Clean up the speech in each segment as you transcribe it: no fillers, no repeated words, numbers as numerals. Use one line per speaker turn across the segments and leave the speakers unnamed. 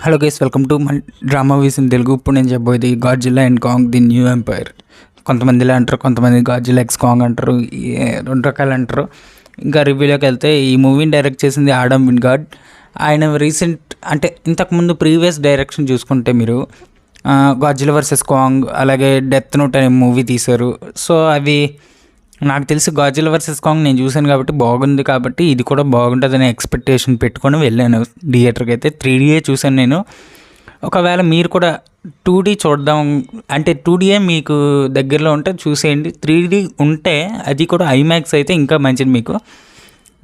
Hello guys, welcome to my drama views in Telugu. ఇప్పుడు నేను చెప్పబోయేది Godzilla and Kong the New Empire. కొంతమంది ఇలా అంటారు, కొంతమంది గాడ్జిల్లా ఎక్స్ కాంగ్ అంటారు, రెండు రకాలు అంటారు. ఇంకా రివ్యూలోకి వెళ్తే ఈ మూవీని డైరెక్ట్ చేసింది ఆడమ్ వింగార్డ్. ఆయన రీసెంట్ అంటే ఇంతకుముందు ప్రీవియస్ డైరెక్షన్ చూసుకుంటే మీరు గాడ్జిల్లా వర్సెస్ కాంగ్, అలాగే డెత్ నోట్ అనే మూవీ తీశారు. సో అవి నాకు తెలిసి గాడ్జిల్లా వర్సెస్ కాంగ్ నేను చూశాను కాబట్టి బాగుంది, కాబట్టి ఇది కూడా బాగుంటుందనే ఎక్స్పెక్టేషన్ పెట్టుకొని వెళ్ళాను థియేటర్కి. అయితే 3Dయే చూశాను నేను. ఒకవేళ మీరు కూడా 2D చూద్దాం అంటే 2Dయే మీకు దగ్గరలో ఉంటే చూసేయండి. 3D ఉంటే అది కూడా ఐమాక్స్ అయితే ఇంకా మంచిది మీకు.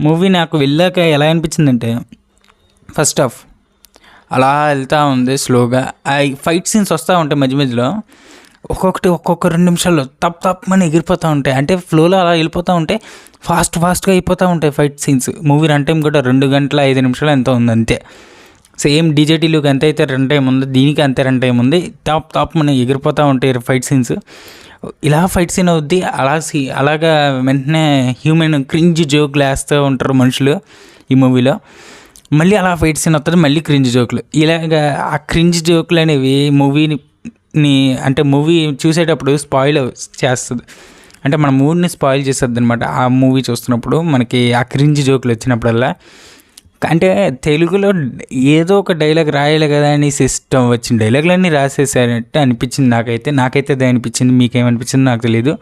మూవీ నాకు వెళ్ళాక ఎలా అనిపించిందంటే, ఫస్ట్ హాఫ్ అలా వెళ్తూ ఉంది స్లోగా. ఆ ఫైట్ సీన్స్ వస్తూ ఉంటాయి మధ్య మధ్యలో, ఒక్కొక్క 2 నిమిషాల్లో తప్పని ఎగిరిపోతూ ఉంటాయి. అంటే ఫ్లోలో అలా వెళ్ళిపోతూ ఉంటే ఫాస్ట్గా అయిపోతూ ఉంటాయి fight scenes. Movie run time కూడా 2 గంటల 5 నిమిషాలు ఎంతో ఉంది అంతే. సేమ్ డీజేటీలోకి ఎంత అయితే రన్ టైం ఉంది, దీనికి అంతే రన్ టైం ఉంది. మన ఎగిరిపోతూ ఉంటాయి ఫైట్ సీన్స్. ఇలా ఫైట్ సీన్ అవుద్ది, అలాగా వెంటనే హ్యూమన్ క్రింజ్ జోకులు వేస్తూ ఉంటారు మనుషులు ఈ మూవీలో. మళ్ళీ అలా ఫైట్ సీన్ వస్తుంది, మళ్ళీ క్రింజ్ జోకులు. ఇలాగా ఆ క్రింజ్ జోకులు అనేవి మూవీ చూసేటప్పుడు స్పాయిల్ చేస్తుంది. అంటే మన మూడ్ని స్పాయిల్ చేస్తుంది అనమాట. ఆ మూవీ చూస్తున్నప్పుడు మనకి ఆ క్రింజ్ జోకులు వచ్చినప్పుడల్లా, అంటే తెలుగులో ఏదో ఒక డైలాగ్ రాయాలి కదా అని సిస్టమ్ వచ్చిన డైలాగులన్నీ రాసేసారంటే అనిపించింది నాకైతే అది అనిపించింది. మీకేమనిపించింది నాకు తెలియదు.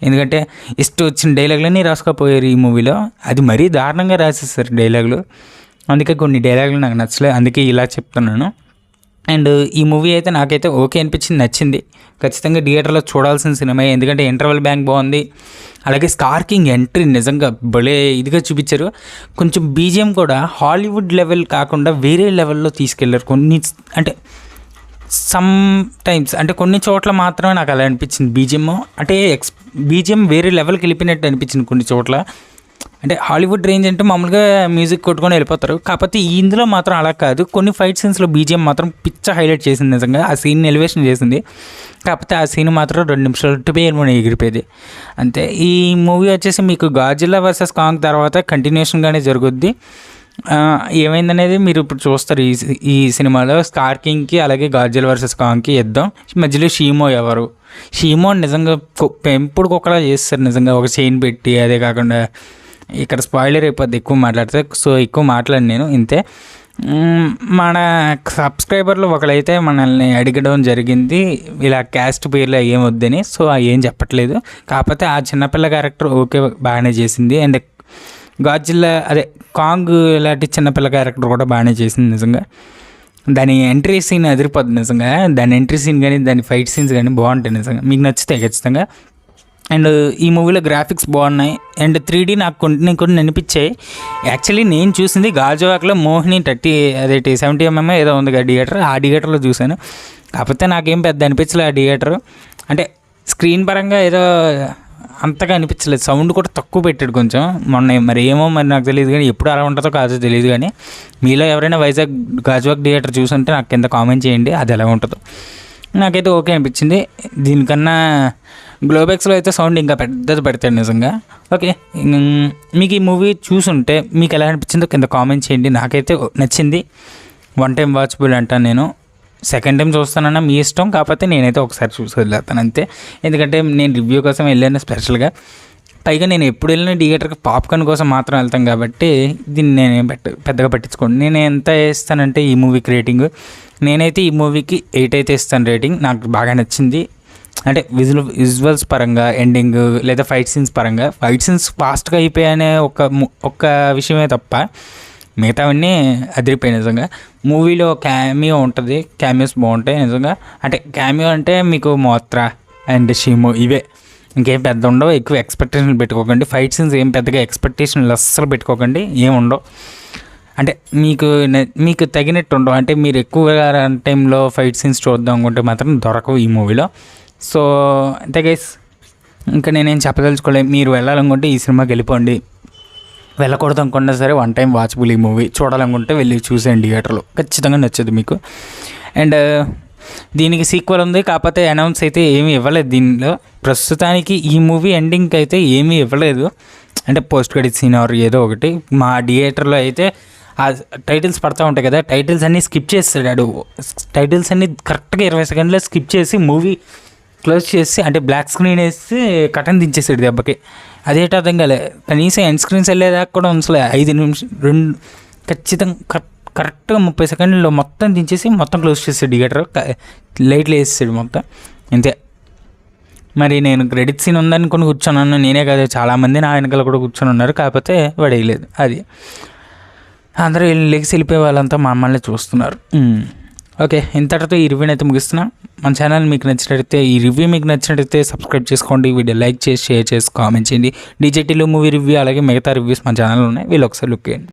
ఎందుకంటే ఇష్టం వచ్చిన డైలాగులన్నీ రాసుకోపోయారు ఈ మూవీలో. అది మరీ దారుణంగా రాసేసారు డైలాగులు. అందుకే కొన్ని డైలాగులు నాకు నచ్చలేదు, అందుకే ఇలా చెప్తున్నాను. అండ్ ఈ మూవీ అయితే నాకైతే ఓకే అనిపించింది, నచ్చింది. ఖచ్చితంగా థియేటర్లో చూడాల్సిన సినిమా. ఎందుకంటే ఇంటర్వెల్ బ్యాంక్ బాగుంది, అలాగే స్కార్ కింగ్ ఎంట్రీ నిజంగా భలే ఇదిగా చూపించారు. కొంచెం బీజిఎం కూడా హాలీవుడ్ లెవెల్ కాకుండా వేరే లెవెల్లో తీసుకెళ్లారు. అంటే సమ్ టైమ్స్ అంటే కొన్ని చోట్ల మాత్రమే నాకు అలా అనిపించింది. బీజిఎం వేరే లెవెల్కి వెళ్ళిపోయినట్టు అనిపించింది కొన్ని చోట్ల. అంటే హాలీవుడ్ రేంజ్ అంటే మామూలుగా మ్యూజిక్ కొట్టుకొని వెళ్ళిపోతారు, కాకపోతే ఇందులో మాత్రం అలా కాదు. కొన్ని ఫైట్ సీన్స్లో బీజిఎం మాత్రం పిచ్చ హైలైట్ చేసింది, నిజంగా ఆ సీన్ ఎలివేషన్ చేసింది. కాకపోతే ఆ సీన్ మాత్రం 2 నిమిషాలు పేరు ఎగిరిపోయేది అంతే. ఈ మూవీ వచ్చేసి మీకు గాడ్జిల్లా వర్సెస్ కాంగ్ తర్వాత కంటిన్యూషన్గానే జరుగుద్ది. ఏమైందనేది మీరు ఇప్పుడు చూస్తారు ఈ సినిమాలో. స్కార్ కింగ్కి అలాగే గాడ్జిల్లా వర్సెస్ కాంగ్కి యుద్ధం. మధ్యలో షీమో నిజంగా పెంపుడు కుక్కలా చేస్తారు నిజంగా, ఒక చైన్ పెట్టి. అదే కాకుండా ఇక్కడ స్పాయిలర్ అయిపోద్ది ఎక్కువ మాట్లాడితే, సో ఎక్కువ మాట్లాడి నేను ఇంతే. మన సబ్స్క్రైబర్లు ఒకరైతే మనల్ని అడగడం జరిగింది ఇలా క్యాస్ట్ పేర్లు ఏమొద్దని. సో ఏం చెప్పట్లేదు, కాకపోతే ఆ చిన్నపిల్ల క్యారెక్టర్ ఓకే బాగానే చేసింది. అండ్ గాడ్జిల్లా కాంగ్ ఇలాంటి చిన్నపిల్ల క్యారెక్టర్ కూడా బాగానే చేసింది నిజంగా. దాని ఎంట్రీ సీన్ అదిరిపోద్ది నిజంగా. దాని ఎంట్రీ సీన్ కానీ దాని ఫైట్ సీన్స్ కానీ బాగుంటాయి నిజంగా, మీకు నచ్చుతాయి ఖచ్చితంగా. అండ్ ఈ మూవీలో గ్రాఫిక్స్ బాగున్నాయి. అండ్ 3D నాకు కొన్ని అనిపించాయి. యాక్చువల్లీ నేను చూసింది గాజువాక్లో మోహిని 70mm ఏదో ఉంది కదా థియేటర్, ఆ థియేటర్లో చూశాను. కాకపోతే నాకేం పెద్ద అనిపించలేదు ఆ థియేటర్. అంటే స్క్రీన్ పరంగా ఏదో అంతగా అనిపించలేదు, సౌండ్ కూడా తక్కువ పెట్టాడు కొంచెం మరి నాకు తెలియదు, కానీ ఎప్పుడు అలా ఉంటుందో కాదో తెలియదు. కానీ మీలో ఎవరైనా వైజాగ్ గాజువాక్ థియేటర్ చూసుంటే నాకు కింద కామెంట్ చేయండి అది ఎలా ఉంటుందో. నాకైతే ఓకే అనిపించింది. దీనికన్నా గ్లోబెక్స్లో అయితే సౌండ్ ఇంకా పెద్దది పెడతాడు నిజంగా. ఓకే, మీకు ఈ మూవీ చూసుంటే మీకు ఎలా అనిపించిందో కింద కామెంట్ చేయండి. నాకైతే నచ్చింది, 1 టైం వాచబుల్ అంటాను నేను. సెకండ్ టైం చూస్తానన్నా మీ ఇష్టం, కాకపోతే నేనైతే ఒకసారి చూసి వదిలేస్తాను అంతే. ఎందుకంటే నేను రివ్యూ కోసం వెళ్ళాను స్పెషల్గా. పైగా నేను ఎప్పుడు వెళ్ళిన థియేటర్కి పాప్కార్న్ కోసం మాత్రం వెళ్తాను కాబట్టి దీన్ని నేనేం పెద్దగా పట్టించుకోండి. నేను ఎంత ఇస్తానంటే ఈ మూవీకి రేటింగ్, నేనైతే ఈ మూవీకి 8 అయితే ఇస్తాను రేటింగ్. నాకు బాగా నచ్చింది. అంటే విజువల్స్ పరంగా, ఎండింగ్ లేదా ఫైట్ సీన్స్ పరంగా. ఫైట్ సీన్స్ ఫాస్ట్గా అయిపోయాయనే ఒక్క విషయమే తప్ప మిగతావన్నీ అదిరిపోయాయి నిజంగా. మూవీలో క్యామియో ఉంటుంది, క్యామియోస్ బాగుంటాయి నిజంగా. అంటే క్యామియో అంటే మీకు మోత్రా అండ్ షీమో ఇవే, ఇంకేం పెద్ద ఉండవు. ఎక్కువ ఎక్స్పెక్టేషన్లు పెట్టుకోకండి. ఫైట్ సీన్స్ ఏం పెద్దగా ఎక్స్పెక్టేషన్లు అస్సలు పెట్టుకోకండి, ఏం ఉండవు. అంటే మీకు తగినట్టు ఉండవు. అంటే మీరు ఎక్కువగా రన్ టైంలో ఫైట్ సీన్స్ చూద్దాం అనుకుంటే మాత్రం దొరకవు ఈ మూవీలో. సో అంతే గైస్, ఇంకా నేనేం చెప్పదలుచుకోలేదు. మీరు వెళ్ళాలనుకుంటే ఈ సినిమాకి వెళ్ళిపోండి, వెళ్ళకూడదు అనుకున్నా సరే 1 టైం వాచబుల్ ఈ మూవీ. చూడాలనుకుంటే వెళ్ళి చూసేయండి థియేటర్లో, ఖచ్చితంగా నచ్చదు మీకు. అండ్ దీనికి సీక్వెల్ ఉంది, కాకపోతే అనౌన్స్ అయితే ఏమీ ఇవ్వలేదు దీనిలో ప్రస్తుతానికి. ఈ మూవీ ఎండింగ్కి అయితే ఏమీ ఇవ్వలేదు, అంటే పోస్ట్ క్రెడిట్ సీన్ ఆర్ ఏదో ఒకటి. మా థియేటర్లో అయితే ఆ టైటిల్స్ పడతా ఉంటాయి కదా, టైటిల్స్ అన్నీ స్కిప్ చేస్తాడు. టైటిల్స్ అన్నీ కరెక్ట్గా 20 సెకండ్లో స్కిప్ చేసి మూవీ క్లోజ్ చేసి అంటే బ్లాక్ స్క్రీన్ వేసి కటన్ దించేసాడు దెబ్బకి. అదేంటి అర్థం కాలే. కనీసం ఎండ్ స్క్రీన్స్ వెళ్ళేదాకా కూడా ఉంచలే. 5 నిమిషం 2 ఖచ్చితంగా కరెక్ట్గా 30 సెకండ్లో మొత్తం దించేసి మొత్తం క్లోజ్ చేసాడు థియేటర్. లైట్లు వేసేసాడు మొత్తం, అంతే. మరి నేను క్రెడిట్ సీన్ ఉందనుకుని కూర్చొన్నాను. నేనే కాదు, చాలామంది నా వెనకాల కూడా కూర్చొని ఉన్నారు. కాకపోతే వాడు వేయలేదు. అది అందరూ లెగ్స్ వెళ్ళిపోయే వాళ్ళంతా మమ్మల్ని చూస్తున్నారు. ఓకే, ఇంతటితో ఈ రివ్యూని అయితే ముగిస్తున్నా. మన ఛానల్ మీకు నచ్చినట్టయితే, ఈ రివ్యూ మీకు నచ్చినట్టయితే సబ్స్క్రైబ్ చేసుకోండి, వీడియో లైక్ చేసి షేర్ చేసి కామెంట్ చేయండి. డీజేటీలో మూవీ రివ్యూ అలాగే మిగతా రివ్యూస్ మన ఛానల్లో ఉన్నాయి, వీళ్ళు ఒకసారి లుక్ చేయండి.